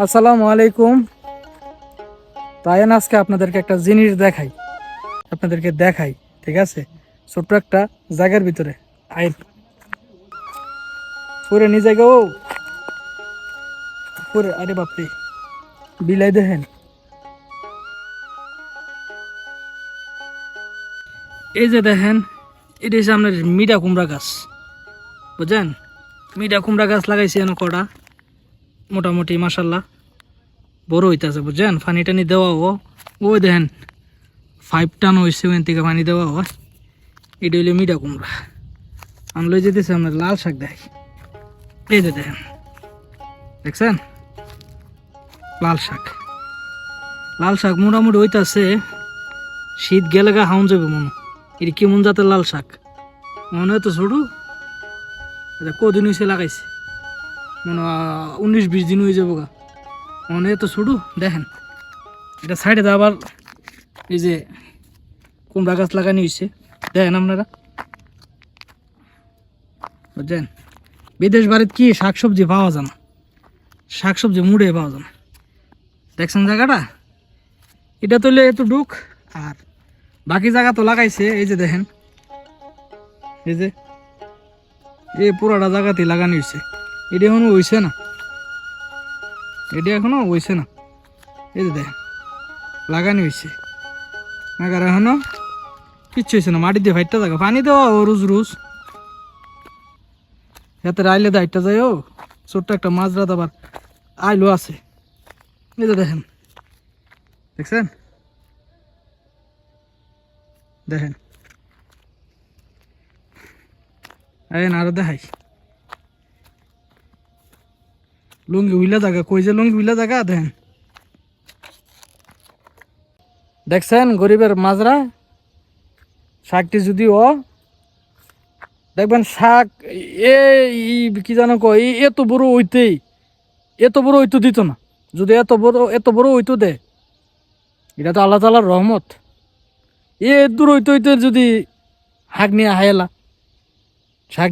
আসসালামু আলাইকুম। তাই আজকে আপনাদেরকে একটা জিনিস দেখাই, ঠিক আছে? ছোট্ট একটা জায়গার ভিতরে আই পুরে নিয়ে জায়গা ও পুরে, আরে বাপরে, বিলাই দেখেন। এই যে দেখেন, এটা হচ্ছে আপনার মিঠা কুমড়া গাছ, বুঝছেন? মিঠা কুমড়া গাছ লাগাইছি এনে কটা, মোটামুটি মাসাল্লাহ বড় হইতেছে, বুঝছেন? পানি টানি দেওয়া ওই দেখেন 5 টান হয়েছে, ওখান থেকে পানি দেওয়া হয়। এটা হইলে মিঠা কুমড়া। আমি লই যেতেছি আপনার লাল শাক দেখাই। এই যে দেখেন, দেখছেন? লাল শাক মোটামুটি হইতাছে, শীত গেলে গা হাউন যাবে মনে। এটা কেমন জাতের লাল শাক মনে হয় তো ছোটো। আচ্ছা, কদিন হয়েছে লাগাইছে? মনে 19-20 দিন হয়ে যাবো গা, মনে হয় তো ছোটো। দেখেন, এটা সাইডে আবার এই যে কুমড়া গাছ লাগানো হয়েছে, দেখেন আপনারা, বুঝছেন? বিদেশ বাড়িতে কি শাকসবজি পাওয়া যায় না, শাকসবজি মুড়ে পাওয়া যায় না। দেখছেন জায়গাটা? এটা তো এত ডুক, আর বাকি জায়গা তো লাগাইছে। এই যে দেখেন, এই যে এই পুরাটা জায়গাতে লাগানো হয়েছে। এটা এখনো হইছে না, এই যে দেখেন লাগানো হয়েছে, নাগার এখনো কিচ্ছু হয়েছে না। মাটি দিয়ে ফাইটটা থাকা, পানি দেওয়া ও রোজ এতে আইলে দায়িত্ব যায়। ও ছোট্ট একটা মাছ রাত আবার আইলো আছে। এই যে দেখেন, দেখছেন? দেখেন আরো দেখাই, লুঙ্গি উইলা জায়গা, কই যে লুঙ্গি উইলা জায়গা দেখেন। দেখছেন গরিবের মাজরা শাকটি যদিও দেখবেন শাক কি জানো কয়, এত বড় হইতে দিত না। যদি এত বড় হইতো দে, এটা তো আল্লাহ তাআলার রহমত। দূর হইতে যদি শাক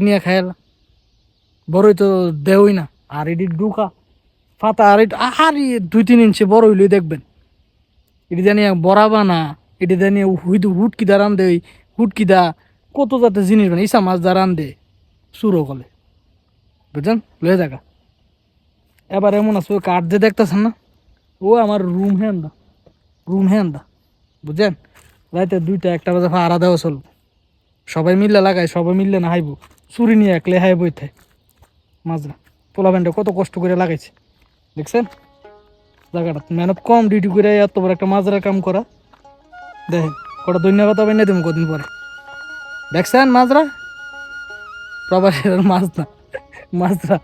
নিয়ে খাইলা বড় হইতো দেওই না। আর এটি ডুকা পাতা, আর 2-3 ইঞ্চি বড় হইলেই দেখবেন এটি জানিয়ে বড়াবা না, এটি জানিয়ে হুটকি দা রান দে, হুটকি দা কত জাতের জিনিস মানে ইসা মাছ দা রান দে সুরো কলে, বুঝছেন? লয়ে জায়গা এবার এমন আছে, কাঠ যে দেখতেছেন না, ও আমার রুম হ্যান্ডা, বুঝছেন? রাইতে 2টা-1টা বাজে আড়া দেওয়া চলবো, সবাই মিললে লাগাই, সবাই মিললে না হাইব, চুরি নিয়ে একলে হাই বইতে মাজরা পোলা প্যান্টে কত কষ্ট করে লাগাইছে। দেখছেন জায়গাটা মেহনত কম, ডিউটি করে এত বড় একটা মাজরা কাম করা। দেখেন কটা ধন্যবাদ হবে না তুমি কদিন পরে। দেখছেন মাজরা, প্রবাসীর মাছ না মাজরা।